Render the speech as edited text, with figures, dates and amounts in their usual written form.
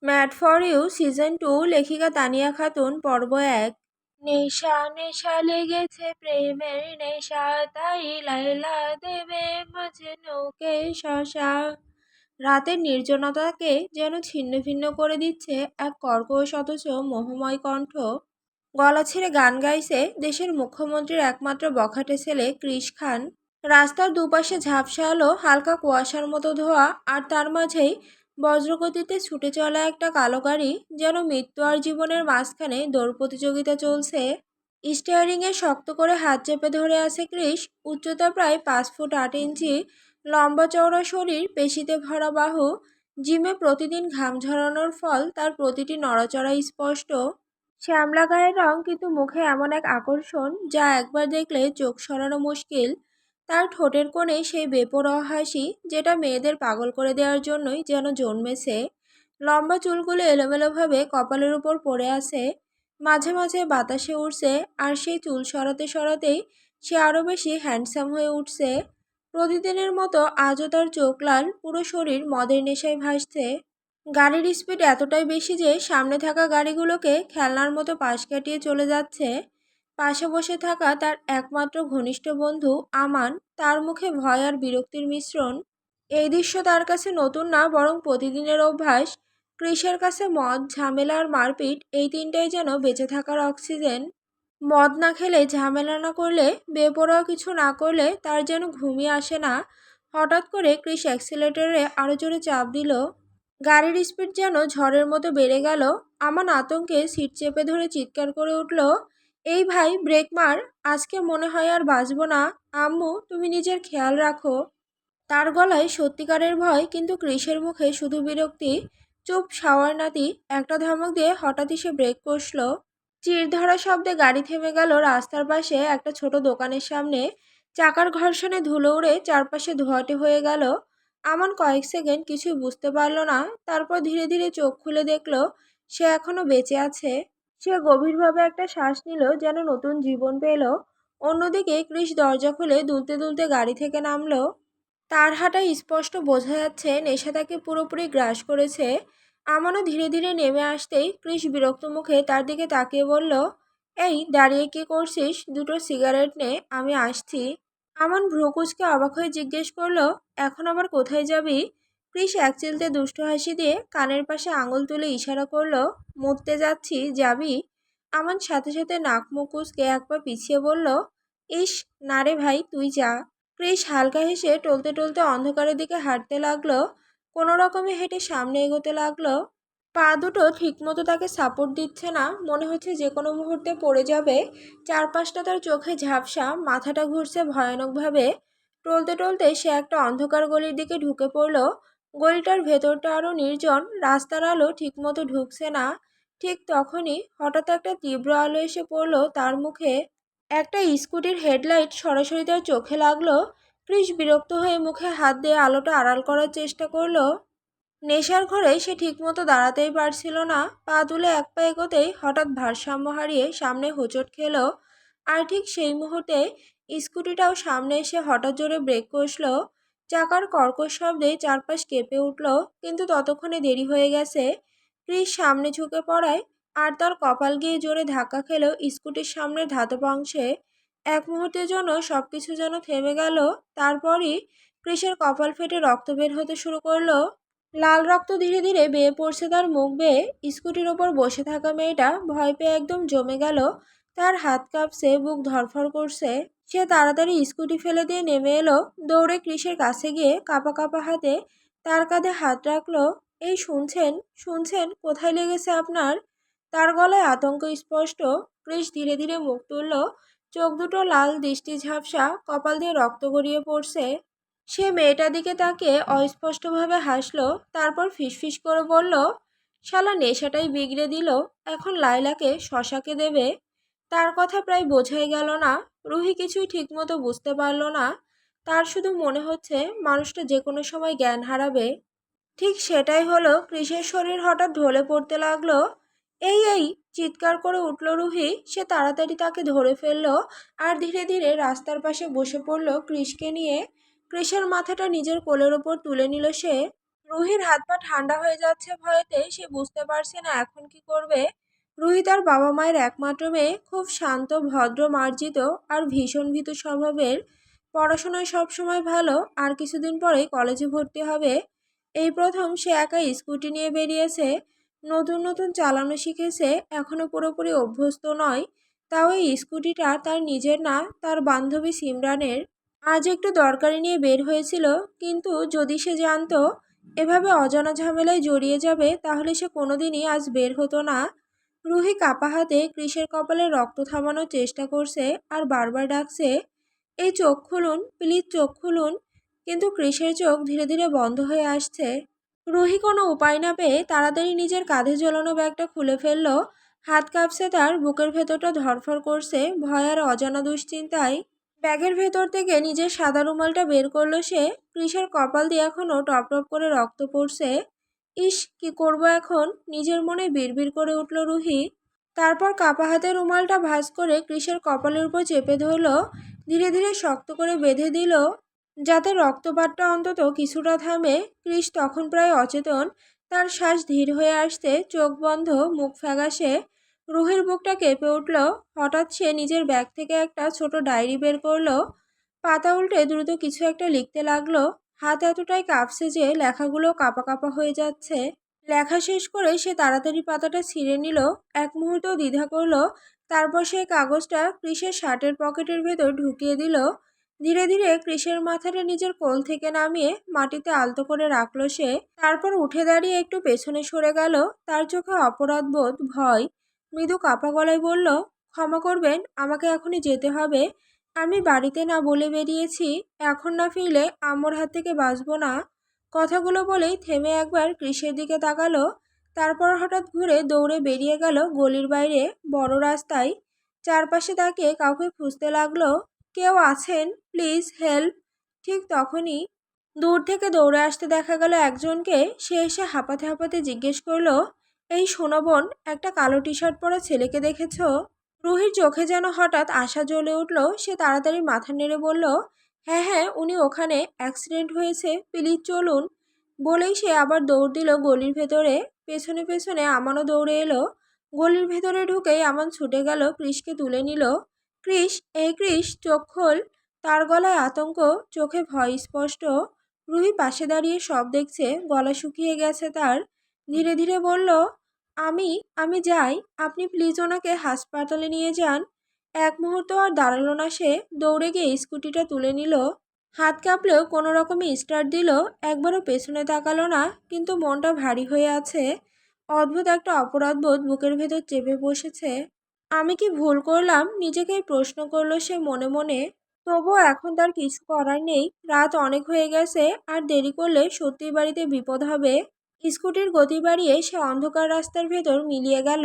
Mad for you season 2 লেখিকা তানিয়া খাতুন পর্ব 1। নেশা নেশা লেগেছে প্রেমের নেশা, তাই লাইলা দেবে মজনুকে শশা। রাতের নির্জনতাকে যেন ছিন্ন ভিন্ন করে দিচ্ছে এক কর্কশ অথচ মোহময় কণ্ঠ। গলা ছেড়ে গান গাইছে দেশের মুখ্যমন্ত্রীর একমাত্র বখাটে ছেলে কৃষ খান। রাস্তার দুপাশে ঝাপসা আলো, হালকা কুয়াশার মতো ধোয়া, আর তার মাঝেই বজ্রগতিতে ছুটে চলা একটা কালো গাড়ি, যেন মৃত্যু আর জীবনের মাঝখানে দৌড় প্রতিযোগিতা চলছে। স্টিয়ারিংয়ে শক্ত করে হাত চেপে ধরে আছে কৃষ। উচ্চতা প্রায় 5 ফুট 8 ইঞ্চি, লম্বা চওড়া শরীর, পেশিতে ভরা বাহু, জিমে প্রতিদিন ঘাম ঝরানোর ফল তার প্রতিটি নড়াচড়া স্পষ্ট। শ্যামলা গায়ের রং, কিন্তু মুখে এমন এক আকর্ষণ যা একবার দেখলে চোখ সরানো মুশকিল। তার ঠোঁটের কোণে সেই বেপরোয়া হাসি যেটা মেয়েদের পাগল করে দেওয়ার জন্যই যেন জন্মেছে। লম্বা চুলগুলো এলোমেলোভাবে কপালের উপর পড়ে আছে, মাঝে মাঝে বাতাসে উড়ছে, আর সেই চুল সরাতে সরাতেই সে আরও বেশি হ্যান্ডসাম হয়ে উঠছে। প্রতিদিনের মতো আজও তার চোখ লাল, পুরো শরীর মদের নেশায় ভাসছে। গাড়ির স্পিড এতটাই বেশি যে সামনে থাকা গাড়িগুলোকে খেলনার মতো পাশ কাটিয়ে চলে যাচ্ছে। পাশে বসে থাকা তার একমাত্র ঘনিষ্ঠ বন্ধু আমান, তার মুখে ভয় আর বিরক্তির মিশ্রণ। এই দৃশ্য তার কাছে নতুন না, বরং প্রতিদিনের অভ্যাস। কৃষের কাছে মদ, ঝামেলা আর মারপিট, এই তিনটাই যেন বেঁচে থাকার অক্সিজেন। মদ না খেলে, ঝামেলা না করলে, বেপরোয়া কিছু না করলে তার যেন ঘুমই আসে না। হঠাৎ করে কৃষ অ্যাক্সিলারেটরে আরও জোরে চাপ দিল। গাড়ির স্পিড যেন ঝড়ের মতো বেড়ে গেল। আমান আতঙ্কে সিট চেপে ধরে চিৎকার করে উঠল, এই ভাই, ব্রেক মার, আজকে মনে হয় আর বাঁচব না। আম্মু, তুমি নিজের খেয়াল রাখো। তার গলায় সত্যিকারের ভয়, কিন্তু কৃষের মুখে শুধু বিরক্তি। চুপ শাওয়ার নাতি, একটা ধমক দিয়ে হঠাৎই সে ব্রেক কষল। চির ধরা শব্দে গাড়ি থেমে গেল রাস্তার পাশে একটা ছোট দোকানের সামনে। চাকার ঘর্ষণে ধুলো উড়ে চারপাশে ধোঁয়াটে হয়ে গেল। আমান কয়েক সেকেন্ড কিছুই বুঝতে পারল না, তারপর ধীরে ধীরে চোখ খুলে দেখল সে এখনো বেঁচে আছে। সে গভীরভাবে একটা শ্বাস নিল, যেন নতুন জীবন পেল। অন্যদিকে কৃষ দরজা খুলে দুলতে দুলতে গাড়ি থেকে নামলো। তার হাঁটায় স্পষ্ট বোঝা যাচ্ছে নেশা তাকে পুরোপুরি গ্রাস করেছে। আমানও ধীরে ধীরে নেমে আসতেই কৃষ বিরক্ত মুখে তার দিকে তাকিয়ে বলল, এই দাঁড়িয়ে কি করছিস, দুটো সিগারেট নে, আমি আসছি। আমান ভ্রুকুচকে অবাক হয়ে জিজ্ঞেস করলো, এখন আবার কোথায় যাবি? কৃষ একচিলতে দুষ্ট হাসি দিয়ে কানের পাশে আঙুল তুলে ইশারা করলো, মুততে যাচ্ছি, যাবি? আমান সাথে সাথে নাক মুখ কুচকে এক পা পিছিয়ে বলল, ইস, না রে ভাই, তুই যা। কৃষ হালকা হেসে টলতে টলতে অন্ধকারের দিকে হাঁটতে লাগলো। কোনো রকমে হেঁটে সামনে এগোতে লাগলো। পা দুটো ঠিকমতো তাকে সাপোর্ট দিচ্ছে না, মনে হচ্ছে যে কোনো মুহূর্তে পড়ে যাবে। চারপাশটা তার চোখে ঝাপসা, মাথাটা ঘুরছে ভয়ানকভাবে। টলতে টলতে সে একটা অন্ধকার গলির দিকে ঢুকে পড়ল। গলিটার ভেতরটা আরও নির্জন, রাস্তার আলো ঠিকমতো ঢুকছে না। ঠিক তখনই হঠাৎ একটা তীব্র আলো এসে পড়ল তার মুখে। একটা স্কুটির হেডলাইট সরাসরি তার চোখে লাগলো। কৃষ বিরক্ত হয়ে মুখে হাত দিয়ে আলোটা আড়াল করার চেষ্টা করলো। নেশার ঘরে সে ঠিকমতো দাঁড়াতেই পারছিল না। পা তুলে এক পা এগোতেই হঠাৎ ভারসাম্য হারিয়ে সামনে হোঁচট খেলো। আর ঠিক সেই মুহূর্তে স্কুটিটাও সামনে এসে হঠাৎ জোরে ব্রেক কষল। চাকার কর্কশ শব্দে চারপাশ কেঁপে উঠল, কিন্তু ততক্ষণে দেরি হয়ে গেছে। ক্রিস সামনে ঝুঁকে পড়ায় আর তার কপাল গিয়ে জোরে ধাক্কা খেলো স্কুটির সামনের ধাতব অংশে। এক মুহূর্তের জন্য সবকিছু যেন থেমে গেল। তারপরই ক্রিসের কপাল ফেটে রক্ত বের হতে শুরু করলো। লাল রক্ত ধীরে ধীরে বেয়ে পড়ছে তার মুখ বেয়ে। স্কুটির ওপর বসে থাকা মেয়েটা ভয় পেয়ে একদম জমে গেল। তার হাত কাঁপছে, বুক ধড়ফড় করছে। সে তাড়াতাড়ি স্কুটি ফেলে দিয়ে নেমে এলো। দৌড়ে কৃষের কাছে গিয়ে কাঁপা কাঁপা হাতে তার কাঁধে হাত রাখলো। এই শুনছেন, শুনছেন, কোথায় লেগেছে আপনার? তার গলায় আতঙ্ক স্পষ্ট। কৃষ ধীরে ধীরে মুখ তুলল। চোখ দুটো লাল, দৃষ্টি ঝাপসা, কপাল দিয়ে রক্ত গড়িয়ে পড়ছে। সে মেয়েটার দিকে তাকিয়ে অস্পষ্টভাবে হাসলো, তারপর ফিসফিস করে বলল, শালা নেশাটাই বিগড়ে দিল, এখন লাইলাকে শশাকে দেবে। তার কথা প্রায় বোঝাই গেল না। রুহি কিছুই ঠিকমতো বুঝতে পারল না। তার শুধু মনে হচ্ছে মানুষটা যে কোনো সময় জ্ঞান হারাবে। ঠিক সেটাই হলো। কৃষের শরীর হঠাৎ ঢলে পড়তে লাগলো। এই এই, চিৎকার করে উঠল রুহি। সে তাড়াতাড়ি তাকে ধরে ফেললো আর ধীরে ধীরে রাস্তার পাশে বসে পড়ল কৃষকে নিয়ে। কৃষের মাথাটা নিজের কোলের ওপর তুলে নিল সে। রুহির হাত পা ঠান্ডা হয়ে যাচ্ছে ভয়েতে সে বুঝতে পারছে না এখন কি করবে। রুহি তার বাবা মায়ের একমাত্র মেয়ে, খুব শান্ত ভদ্র মার্জিত আর ভীষণ ভীতু স্বভাবের। পড়াশোনায় সবসময় ভালো, আর কিছুদিন পরেই কলেজে ভর্তি হবে। এই প্রথম সে একা স্কুটি নিয়ে বেরিয়েছে। নতুন নতুন চালানো শিখেছে, এখনো পুরোপুরি অভ্যস্ত নয়। তাও এই স্কুটিটা তার নিজের না, তার বান্ধবী সিমরানের। আজ একটু দরকারি নিয়ে বের হয়েছিল, কিন্তু যদি সে জানতো এভাবে অজানা ঝামেলায় জড়িয়ে যাবে তাহলে সে কোনোদিনই আজ বের হতো না। রুহি কাপা হাতে কৃষের কপালে রক্ত থামানোর চেষ্টা করছে আর বারবার ডাকছে, এই চোখ খুলুন প্লিজ, চোখ খুলুন। কিন্তু কৃষের চোখ ধীরে ধীরে বন্ধ হয়ে আসছে। রুহি কোনো উপায় না পেয়ে তাড়াতাড়ি নিজের কাঁধে ঝোলানো ব্যাগটা খুলে ফেলল। হাত কাঁপছে, তার বুকের ভেতরটা ধড়ফড় করছে ভয় আর অজানা দুশ্চিন্তায়। ব্যাগের ভেতর থেকে নিজের সাদা রুমালটা বের করলো সে। কৃষের কপাল দিয়ে এখনো টপ টপ করে রক্ত পড়ছে। ইস, কি করব এখন, নিজের মনে বিড়বিড় করে উঠল রুহি। তারপর কাপা হাতে রুমালটা ভাঁজ করে কৃষের কপালের উপর চেপে ধরল। ধীরে ধীরে শক্ত করে বেঁধে দিল, যাতে রক্তপাতটা অন্তত কিছুটা থামে। কৃষ তখন প্রায় অচেতন, তার শ্বাস ধীর হয়ে আসতে, চোখ বন্ধ, মুখ ফ্যাকাশে। রুহির বুকটা কেঁপে উঠল। হঠাৎ সে নিজের ব্যাগ থেকে একটা ছোট ডায়েরি বের করলো। পাতা উল্টে দ্রুত কিছু একটা লিখতে লাগলো। হাত এতটাই কাঁপছে যে লেখাগুলো কাঁপা কাঁপা হয়ে যাচ্ছে। লেখা শেষ করে সে তাড়াতাড়ি পাতাটা ছিঁড়ে নিল। এক মুহূর্ত দ্বিধা করলো, তারপর সেই কাগজটা কৃষের শার্টের পকেটের ভেতর ঢুকিয়ে দিল। ধীরে ধীরে কৃষের মাথাটা নিজের কোল থেকে নামিয়ে মাটিতে আলতো করে রাখলো সে। তারপর উঠে দাঁড়িয়ে একটু পেছনে সরে গেল। তার চোখে অপরাধবোধ, ভয়। মৃদু কাঁপা গলায় বলল, ক্ষমা করবেন, আমাকে এখনই যেতে হবে। আমি বাড়িতে না বলে বেরিয়েছি, এখন না ফিরলে আম্মুর হাত থেকে বাঁচবো না। কথাগুলো বলেই থেমে একবার কৃষের দিকে তাকালো। তারপর হঠাৎ ঘুরে দৌড়ে বেরিয়ে গেল গলির বাইরে, বড় রাস্তায়। চারপাশে তাকিয়ে কাউকে খুঁজতে লাগলো। কেউ আছেন, প্লিজ হেল্প। ঠিক তখনই দূর থেকে দৌড়ে আসতে দেখা গেল একজনকে। সে এসে হাঁপাতে হাঁপাতে জিজ্ঞেস করলো, এই শোনো বোন, একটা কালো টি শার্ট পরা ছেলেকে দেখেছো? রুহির চোখে যেন হঠাৎ আশা জ্বলে উঠল। সে তাড়াতাড়ি মাথা নেড়ে বলল, হ্যাঁ হ্যাঁ, উনি ওখানে, অ্যাক্সিডেন্ট হয়েছে, প্লিজ চলুন। বলেই সে আবার দৌড় দিল গলির ভেতরে। পেছনে পেছনে আমানও দৌড়ে এলো। গলির ভেতরে ঢুকেই আমান ছুটে গেল, কৃষকে তুলে নিল। কৃষ, এই কৃষ, চোখ খোল। তার গলায় আতঙ্ক, চোখে ভয় স্পষ্ট। রুহি পাশে দাঁড়িয়ে সব দেখছে, গলা শুকিয়ে গেছে তার। ধীরে ধীরে বলল, আমি আমি যাই, আপনি প্লিজ ওনাকে হাসপাতালে নিয়ে যান। এক মুহূর্ত আর দাঁড়ালো না সে, দৌড়ে গিয়ে স্কুটিটা তুলে নিল। হাত কাঁপলেও কোনো রকমে স্টার্ট দিল। একবারও পেছনে তাকালো না, কিন্তু মনটা ভারী হয়ে আছে। অদ্ভুত একটা অপরাধবোধ বুকের ভেতর চেপে বসেছে। আমি কি ভুল করলাম, নিজেকেই প্রশ্ন করলো সে মনে মনে। তবুও এখন তার কিছু করার নেই। রাত অনেক হয়ে গেছে, আর দেরি করলে সত্যিই বাড়িতে বিপদ হবে। স্কুটির গতি বাড়িয়ে সে অন্ধকার রাস্তার ভেতর মিলিয়ে গেল।